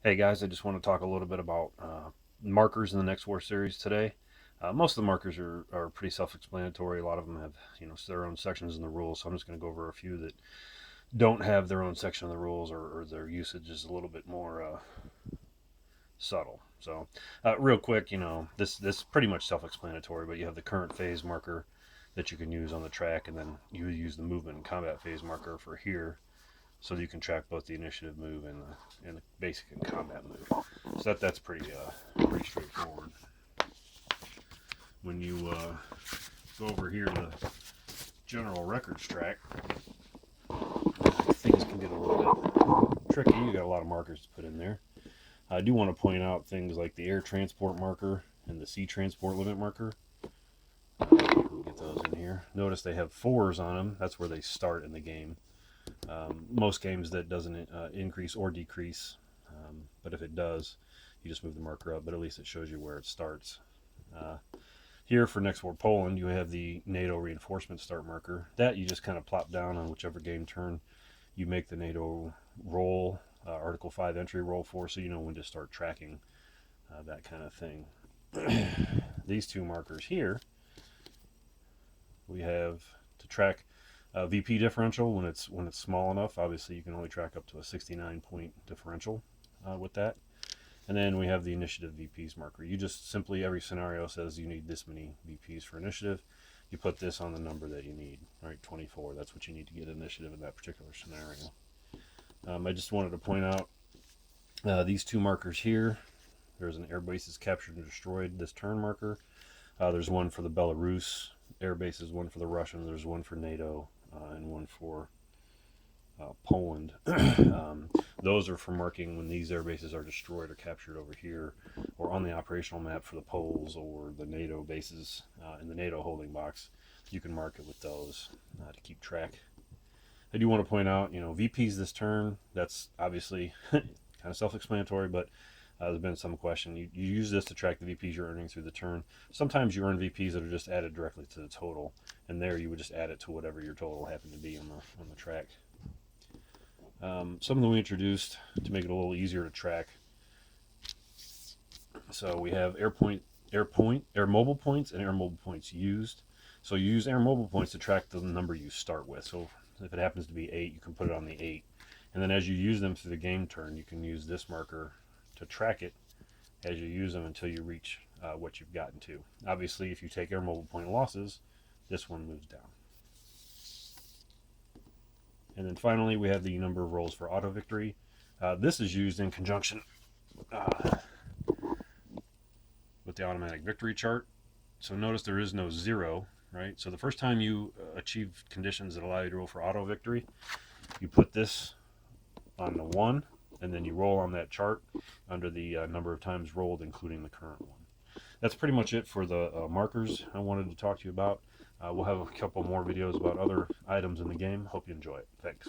Hey guys, I just want to talk a little bit about markers in the Next War series today. Most of the markers are pretty self-explanatory. A lot of them have their own sections in the rules, so I'm just going to go over a few that don't have their own section of the rules, or their usage is a little bit more subtle. So real quick, this is pretty much self-explanatory, but you have the current phase marker that you can use on the track, and then you use the movement and combat phase marker for here, so that you can track both the initiative move and the basic and combat move. So that's pretty straightforward. When you go over here to the general records track, things can get a little bit tricky. You got a lot of markers to put in there. I do want to point out things like the air transport marker and the sea transport limit marker. We'll get those in here. Notice they have 4s on them. That's where they start in the game. Most games that doesn't increase or decrease, but if it does, you just move the marker up, but at least it shows you where it starts. Here for Next War Poland, you have the NATO reinforcement start marker. That you just kind of plop down on whichever game turn you make the NATO roll, Article 5 entry roll for, so you know when to start tracking that kind of thing. These two markers here, we have to track VP differential when it's small enough. Obviously, you can only track up to a 69-point differential with that. And then we have the initiative VPs marker. You just simply, every scenario says you need this many VPs for initiative. You put this on the number that you need, right? 24. That's what you need to get initiative in that particular scenario. I just wanted to point out these two markers here. There's an air bases captured and destroyed this turn marker. There's one for the Belarus air bases, one for the Russians. There's one for NATO, and one for Poland. Those are for marking when these air bases are destroyed or captured over here, or on the operational map for the Poles or the NATO bases in the NATO holding box. You can mark it with those to keep track. I do want to point out, VPs this turn. That's obviously kind of self-explanatory, but there's been some question. You use this to track the VPs you're earning through the turn. Sometimes you earn VPs that are just added directly to the total, and there you would just add it to whatever your total happened to be on the track. Something that we introduced to make it a little easier to track. So we have air mobile points, and air mobile points used. So you use air mobile points to track the number you start with. So if it happens to be 8, you can put it on the 8. And then as you use them through the game turn, you can use this marker to track it as you use them until you reach what you've gotten to. Obviously, if you take air mobile point losses, this one moves down. And then finally, we have the number of rolls for auto victory. This is used in conjunction with the automatic victory chart. So notice there is no 0, right? So the first time you achieve conditions that allow you to roll for auto victory, you put this on the 1, and then you roll on that chart under the number of times rolled, including the current one. That's pretty much it for the markers I wanted to talk to you about. We'll have a couple more videos about other items in the game. Hope you enjoy it. Thanks.